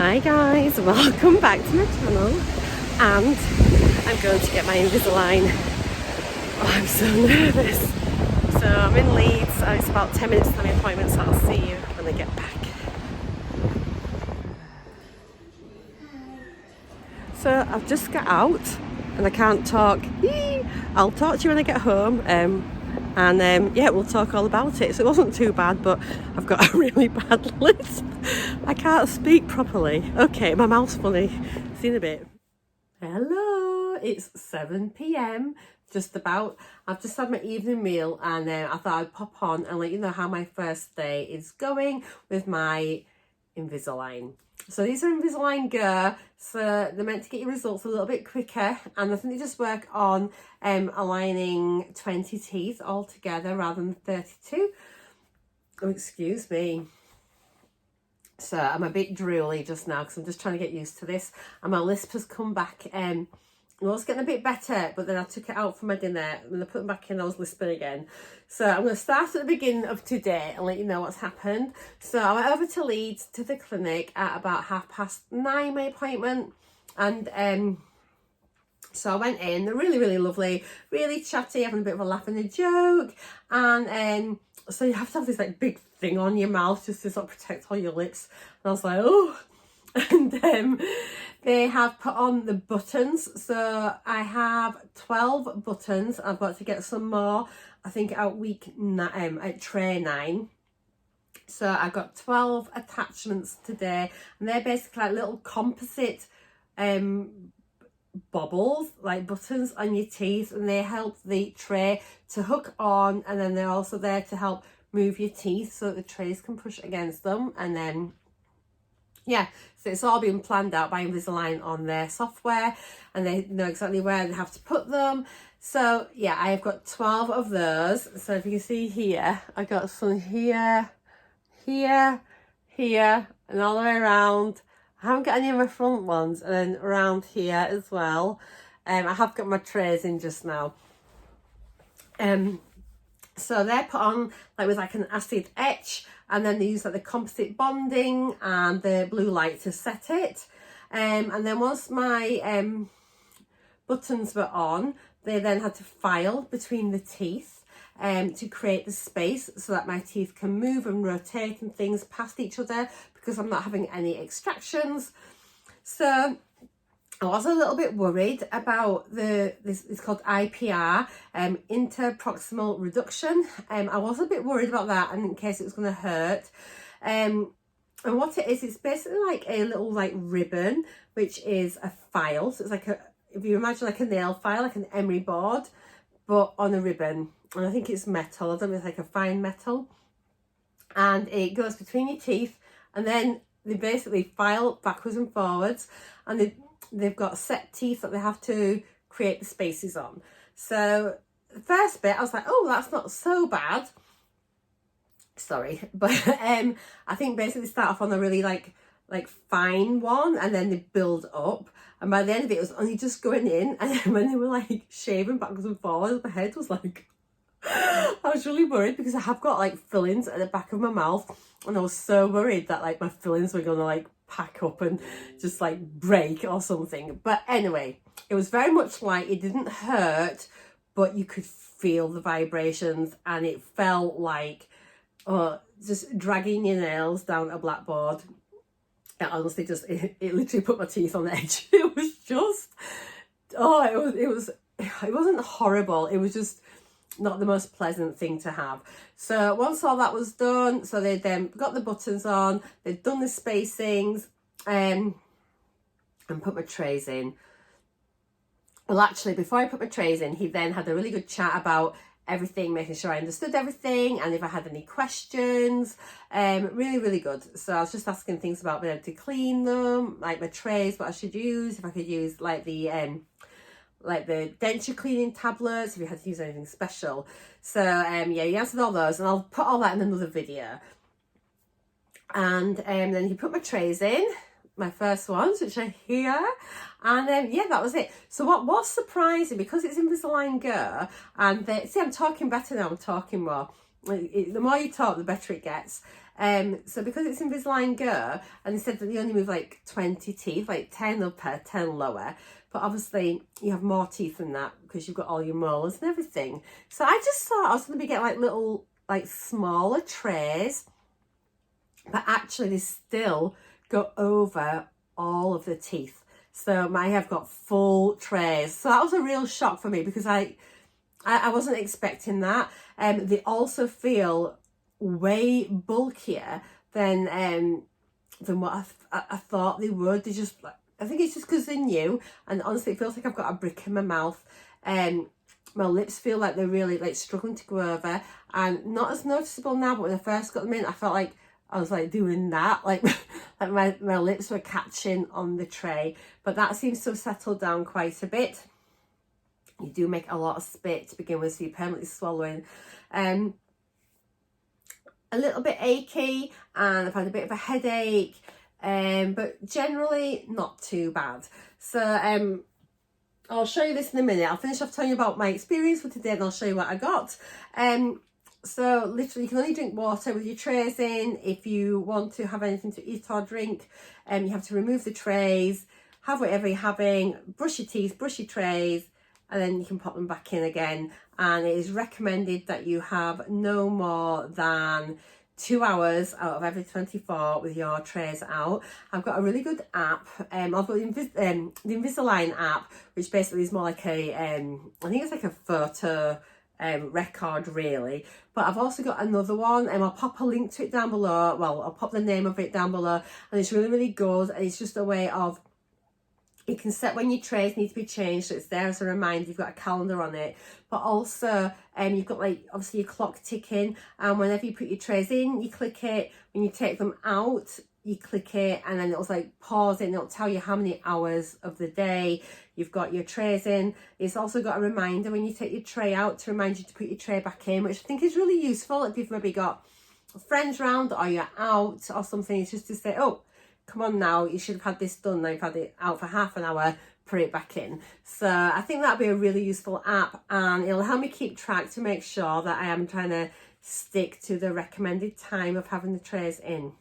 Hi guys, welcome back to my channel, and I'm going to get my Invisalign. Oh, I'm so nervous. So I'm in Leeds and it's about 10 minutes to my appointment, so I'll see you when I get back. So I've just got out and I can't talk. I'll talk to you when I get home. Yeah, we'll talk all about it. So it wasn't too bad, but I've got a really bad lisp. I can't speak properly. Okay, my mouth's funny. See you in a bit. Hello, it's 7 p.m. just about. I've just had my evening meal and I thought I'd pop on and let you know how my first day is going with my Invisalign. So these are Invisalign Go, so they're meant to get your results a little bit quicker, and I think they just work on aligning 20 teeth all together rather than 32. Oh, excuse me. So I'm a bit drooly just now because I'm just trying to get used to this, and my lisp has come back. It was getting a bit better, but then I took it out for my dinner. When I put them back in, I was lisping again. So I'm going to start at the beginning of today and let you know what's happened. So I went over to Leeds to the clinic at about 9:30, my appointment. And so I went in. They're really, really lovely, really chatty, having a bit of a laugh and a joke. And so you have to have this like big thing on your mouth just to sort of protect all your lips. And I was like, oh. And they have put on the buttons, so I have 12 buttons. I've got to get some more, I think, at tray 9. So I got 12 attachments today, and they're basically like little composite bobbles, like buttons on your teeth, and they help the tray to hook on, and then they're also there to help move your teeth so that the trays can push against them. And then yeah, so it's all been planned out by Invisalign on their software, and they know exactly where they have to put them. So yeah, I have got 12 of those. So if you can see here, I got some here, here, here, and all the way around. I haven't got any of my front ones, and then around here as well. I have got my trays in just now. So they're put on like with like an acid etch, and then they use like the composite bonding and the blue light to set it. And then once my buttons were on, they then had to file between the teeth to create the space so that my teeth can move and rotate and things past each other, because I'm not having any extractions. So I was a little bit worried about this is called IPR, interproximal reduction. I was a bit worried about that, and in case it was going to hurt. And what it is, it's basically like a little like ribbon, which is a file. So it's like if you imagine like a nail file, like an emery board, but on a ribbon. And I think it's metal. I don't know if it's like a fine metal. And it goes between your teeth, and then they basically file backwards and forwards, and they've got set teeth that they have to create the spaces on. So the first bit, I was like, oh, that's not so bad. Sorry. But I think basically start off on a really like fine one, and then they build up. And by the end of it was only just going in. And then when they were like shaving backwards and forwards, my head was like, I was really worried because I have got like fillings at the back of my mouth. And I was so worried that like my fillings were going to like pack up and just like break or something. But anyway, it was very much like, it didn't hurt, but you could feel the vibrations, and it felt like just dragging your nails down a blackboard. It honestly just it literally put my teeth on edge. It was just it wasn't horrible, it was just not the most pleasant thing to have. So once all that was done, so they then got the buttons on, they'd done the spacings, and put my trays in. Well, actually, before I put my trays in, he then had a really good chat about everything, making sure I understood everything, and if I had any questions. Really, really good. So I was just asking things about being able to clean them, like my trays, what I should use, if I could use like the denture cleaning tablets, if you had to use anything special. So yeah, he answered all those, and I'll put all that in another video. And then he put my trays in, my first ones, which are here, and yeah, that was it. So what was surprising, because it's Invisalign Go, and see, I'm talking better now, I'm talking more. The more you talk, the better it gets. So because it's Invisalign Go, and they said that they only move like 20 teeth, like 10 upper, 10 lower, but obviously you have more teeth than that because you've got all your molars and everything. So I just thought I was going to be getting like little, like smaller trays, but actually they still go over all of the teeth. So I have got full trays. So that was a real shock for me because I wasn't expecting that. They also feel way bulkier than what I thought they would. They just, I think it's just because they're new, and honestly it feels like I've got a brick in my mouth. My lips feel like they're really like struggling to go over, and not as noticeable now, but when I first got them in I felt like I was like doing that, like like my lips were catching on the tray, but that seems to have settled down quite a bit. You do make a lot of spit to begin with, so you're permanently swallowing. A little bit achy, and I've had a bit of a headache, but generally not too bad. So I'll show you this in a minute. I'll finish off telling you about my experience for today, and I'll show you what I got. So literally you can only drink water with your trays in. If you want to have anything to eat or drink, you have to remove the trays, have whatever you're having, brush your teeth, brush your trays, and then you can pop them back in again. And it is recommended that you have no more than 2 hours out of every 24 with your trays out. I've got a really good app. I've got the Invisalign app, which basically is more like a, I think it's like a photo record really, but I've also got another one, and I'll pop a link to it down below. Well, I'll pop the name of it down below, and it's really, really good, and it's just a way of, you can set when your trays need to be changed, so it's there as a reminder. You've got a calendar on it, but also you've got like obviously your clock ticking, and whenever you put your trays in, you click it. When you take them out, you click it, and then it'll like pause it, and it'll tell you how many hours of the day you've got your trays in. It's also got a reminder when you take your tray out to remind you to put your tray back in, which I think is really useful if you've maybe got friends round or you're out or something. It's just to say, oh, come on now, you should have had this done. Now you've had it out for half an hour, put it back in. So I think that'll be a really useful app, and it'll help me keep track to make sure that I am trying to stick to the recommended time of having the trays in.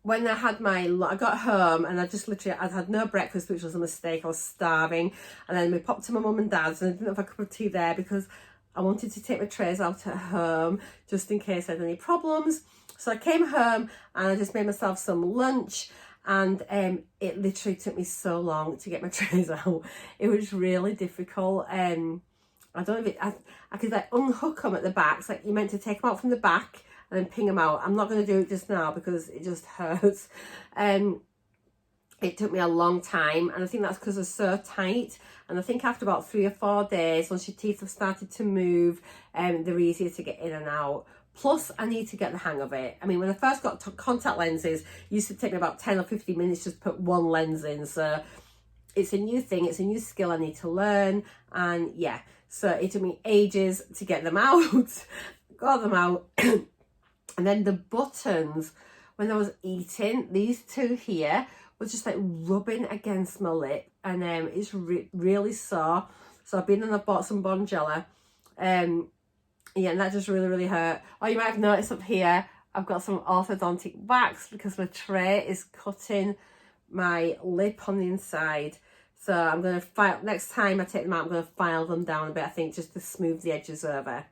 When I had I got home and I'd had no breakfast, which was a mistake. I was starving, and then we popped to my mum and dad's, and I didn't have a cup of tea there because I wanted to take my trays out at home just in case I had any problems. So I came home and I just made myself some lunch, and it literally took me so long to get my trays out. It was really difficult. I don't know if I could like unhook them at the back. It's like you're meant to take them out from the back and then ping them out. I'm not going to do it just now because it just hurts. It took me a long time, and I think that's because they're so tight. And I think after about 3 or 4 days, once your teeth have started to move, they're easier to get in and out. Plus, I need to get the hang of it. I mean, when I first got contact lenses, it used to take me about 10 or 15 minutes just to put one lens in. So it's a new thing. It's a new skill I need to learn. And yeah, so it took me ages to get them out. Got them out. And then the buttons, when I was eating, these two here were just like rubbing against my lip, and it's really sore. So I've been and I've bought some Bonjela. Yeah, and that just really, really hurt. Or you might have noticed up here, I've got some orthodontic wax because my tray is cutting my lip on the inside. So I'm going to file, next time I take them out, I'm going to file them down a bit, I think, just to smooth the edges over.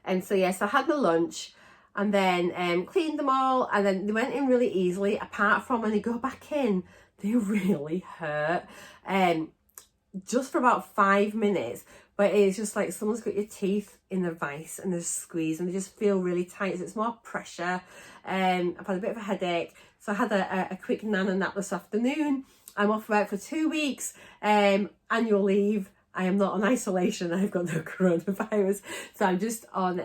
And so yes, I had my lunch and then cleaned them all, and then they went in really easily, apart from when they go back in, they really hurt. Just for about 5 minutes, but it's just like someone's got your teeth in a vice and they're squeezed, and they just feel really tight. So it's more pressure. I've had a bit of a headache, so I had a quick nana nap this afternoon. I'm off work for 2 weeks, annual leave. I am not on isolation. I've got no coronavirus, so I'm just on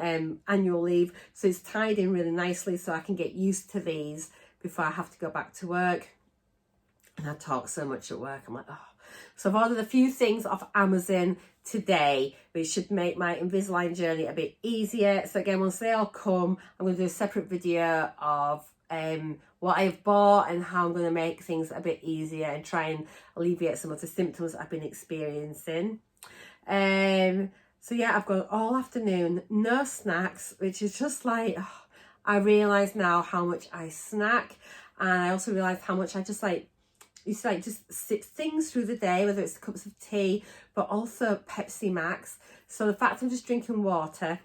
annual leave. So it's tied in really nicely, so I can get used to these before I have to go back to work. And I talk so much at work. I'm like, oh. So I've ordered a few things off Amazon today, which should make my Invisalign journey a bit easier. So again, once they all come, I'm going to do a separate video of what I've bought and how I'm going to make things a bit easier and try and alleviate some of the symptoms I've been experiencing. So yeah, I've got all afternoon, no snacks, which is just like, oh, I realise now how much I snack. And I also realised how much I just like, used to like just sip things through the day, whether it's cups of tea, but also Pepsi Max. So the fact I'm just drinking water,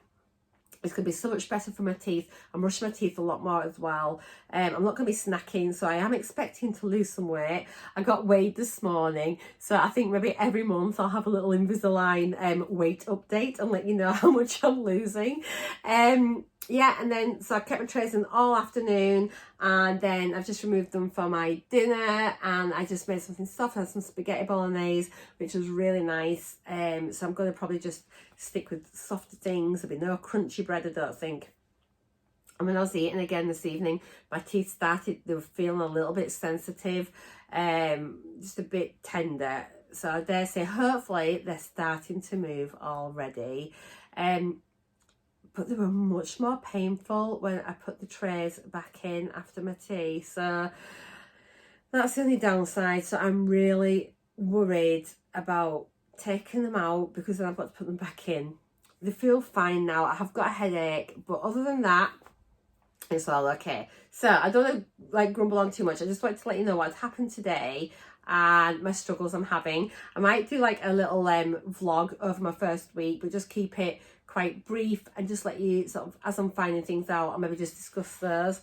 it's going to be so much better for my teeth. I'm brushing my teeth a lot more as well. I'm not going to be snacking, so I am expecting to lose some weight. I got weighed this morning, so I think maybe every month I'll have a little Invisalign weight update and let you know how much I'm losing. Yeah, and then so I kept my trays in all afternoon, and then I've just removed them for my dinner, and I just made something soft. I had some spaghetti bolognese, which was really nice. So I'm going to probably just stick with softer things. There'll be no crunchy bread, I don't think. And when I was eating again this evening, my teeth started, they were feeling a little bit sensitive, just a bit tender. So I dare say, hopefully, they're starting to move already. But they were much more painful when I put the trays back in after my tea. So that's the only downside. So I'm really worried about taking them out because then I've got to put them back in. They feel fine now. I have got a headache, but other than that, it's all okay. So I don't want to like grumble on too much. I just wanted to let you know what happened today and my struggles I'm having. I might do like a little vlog over my first week, but just keep it quite brief and just let you sort of, as I'm finding things out, I'll maybe just discuss those.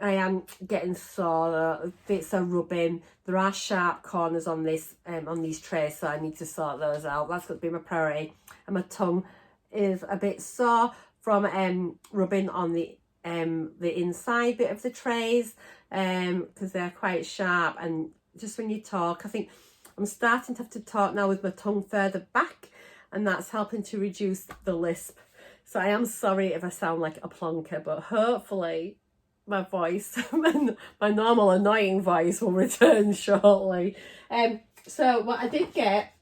I am getting sore, bits are rubbing. There are sharp corners on this on these trays, so I need to sort those out. That's got to be my priority. And my tongue is a bit sore from rubbing on the inside bit of the trays because they're quite sharp. And just when you talk, I think I'm starting to have to talk now with my tongue further back, and that's helping to reduce the lisp. So I am sorry if I sound like a plonker, but hopefully my voice, my normal annoying voice, will return shortly. So what I did get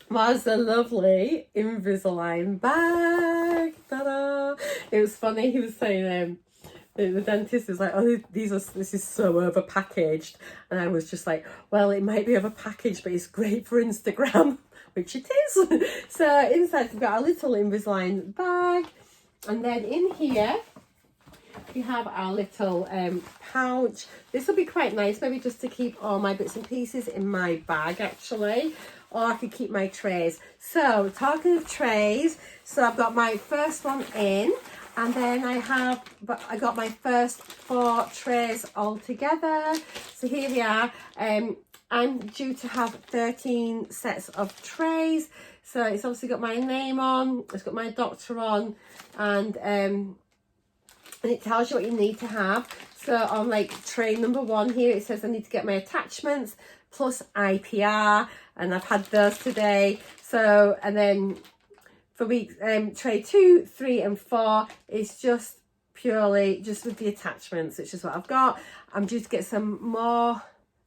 was a lovely Invisalign bag. Ta-da! It was funny, he was saying the dentist was like, oh, this is so over packaged, and I was just like, well, it might be over packaged, but it's great for Instagram, which it is. So inside we've got a little Invisalign bag, and then in here we have our little pouch. This will be quite nice, maybe just to keep all my bits and pieces in my bag actually, or I could keep my trays. So talking of trays, so I've got my first one in, and then I got my first 4 trays all together. So here we are. I'm due to have 13 sets of trays. So it's obviously got my name on, it's got my doctor on, and it tells you what you need to have. So on like tray number 1 here, it says I need to get my attachments plus IPR, and I've had those today. So, and then for week tray 2, 3 and 4 is just purely just with the attachments, which is what I've got. I'm due to get some more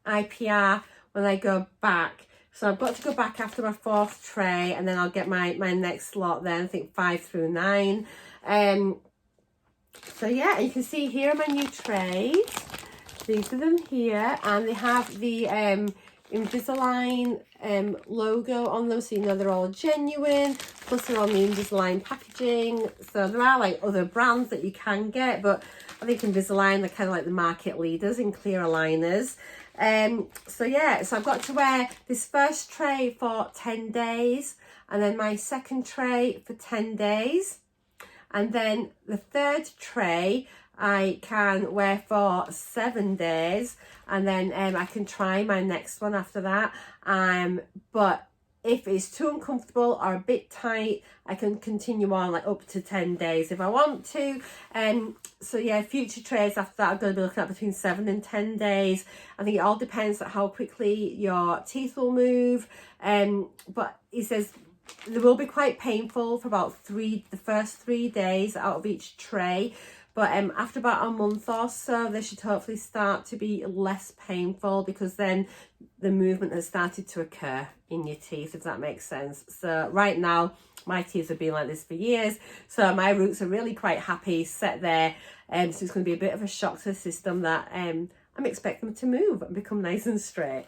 IPR when I go back. So I've got to go back after my 4th tray, and then I'll get my next lot then, I think 5 through 9. So yeah, you can see here are my new trays. These are them here, and they have the Invisalign logo on them, so you know they're all genuine. Plus they're on the Invisalign packaging. So there are like other brands that you can get, but I think Invisalign, they're kind of like the market leaders in clear aligners. So yeah, so I've got to wear this first tray for 10 days, and then my second tray for 10 days. And then the 3rd tray I can wear for 7 days, and then I can try my next one after that. But if it's too uncomfortable or a bit tight, I can continue on like up to 10 days if I want to. So yeah, future trays after that I'm going to be looking at between 7 and 10 days. I think it all depends on how quickly your teeth will move. But he says they will be quite painful for about the first 3 days out of each tray. But after about a month or so, they should hopefully start to be less painful, because then the movement has started to occur in your teeth, if that makes sense. So right now, my teeth have been like this for years. So my roots are really quite happy set there. So it's going to be a bit of a shock to the system that I'm expecting them to move and become nice and straight.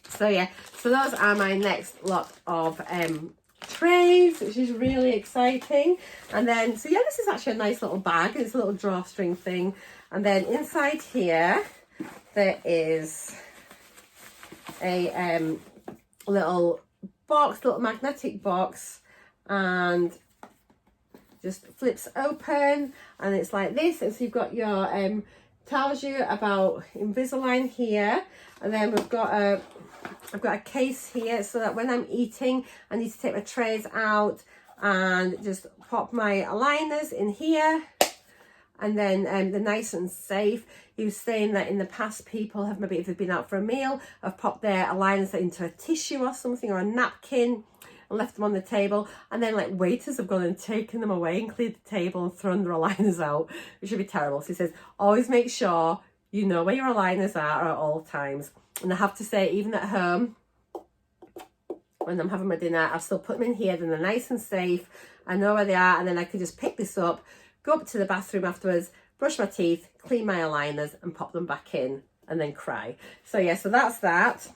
So yeah, so those are my next lot of trays, which is really exciting. And then, so yeah, this is actually a nice little bag. It's a little drawstring thing. And then inside here, there is a little box, little magnetic box, and just flips open, and it's like this. And so you've got your tells you about Invisalign here, and then I've got a case here so that when I'm eating I need to take my trays out and just pop my aligners in here. And then they're nice and safe. He was saying that in the past people have, maybe if they've been out for a meal, have popped their aligners into a tissue or something, or a napkin, and left them on the table. And then like waiters have gone and taken them away and cleared the table and thrown their aligners out, which would be terrible. So he says, always make sure you know where your aligners are at all times. And I have to say, even at home, when I'm having my dinner, I've still put them in here, then they're nice and safe. I know where they are, and then I can just pick this up, go up to the bathroom afterwards, brush my teeth, clean my aligners, and pop them back in, and then cry. So yeah, so that's that.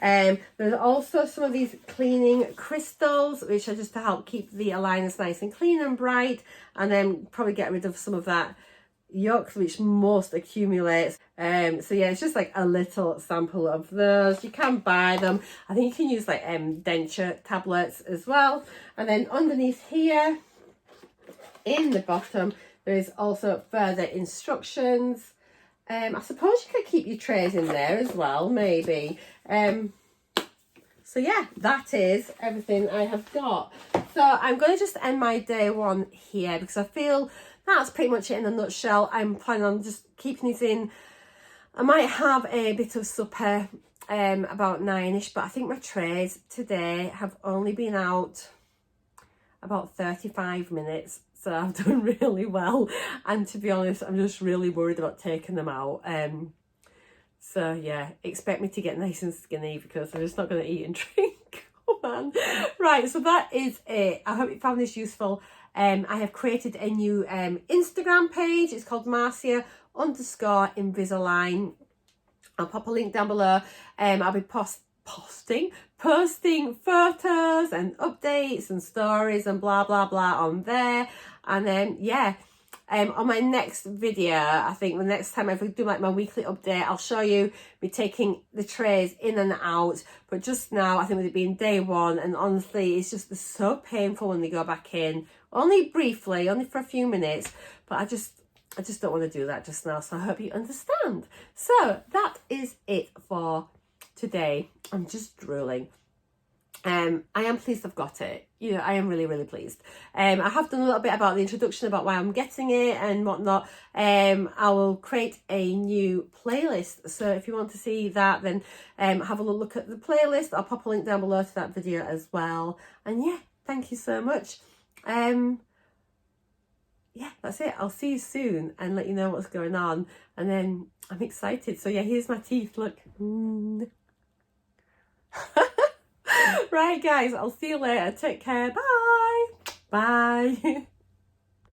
There's also some of these cleaning crystals, which are just to help keep the aligners nice and clean and bright, and then probably get rid of some of that yuck which most accumulates. So yeah, it's just like a little sample of those. You can buy them. I think you can use like denture tablets as well. And then underneath here, in the bottom, there is also further instructions. I suppose you could keep your trays in there as well, maybe. So yeah, that is everything I have got. So I'm going to just end my day one here, because I feel that's pretty much it in a nutshell. I'm planning on just keeping these in. I might have a bit of supper about 9ish, but I think my trays today have only been out about 35 minutes. So I've done really well. And to be honest, I'm just really worried about taking them out. So yeah, expect me to get nice and skinny, because I'm just not going to eat and drink. Oh man. Right, so that is it. I hope you found this useful. I have created a new Instagram page. It's called Marcia_Invisalign. I'll pop a link down below. I'll be posting photos and updates and stories and blah blah blah on there. And then yeah, on my next video, I think the next time I do like my weekly update, I'll show you me taking the trays in and out. But just now, I think with it being day one, and honestly, it's just so painful when they go back in. Only briefly, only for a few minutes, but I just don't want to do that just now. So I hope you understand. So that is it for today. I'm just drooling. I am pleased I've got it. You know, I am really, really pleased. I have done a little bit about the introduction, about why I'm getting it and whatnot. I will create a new playlist. So if you want to see that, then have a look at the playlist. I'll pop a link down below to that video as well. And yeah, thank you so much. Yeah, that's it. I'll see you soon and let you know what's going on. And then I'm excited. So yeah, here's my teeth. Look. Right, guys, I'll see you later. Take care. Bye. Bye.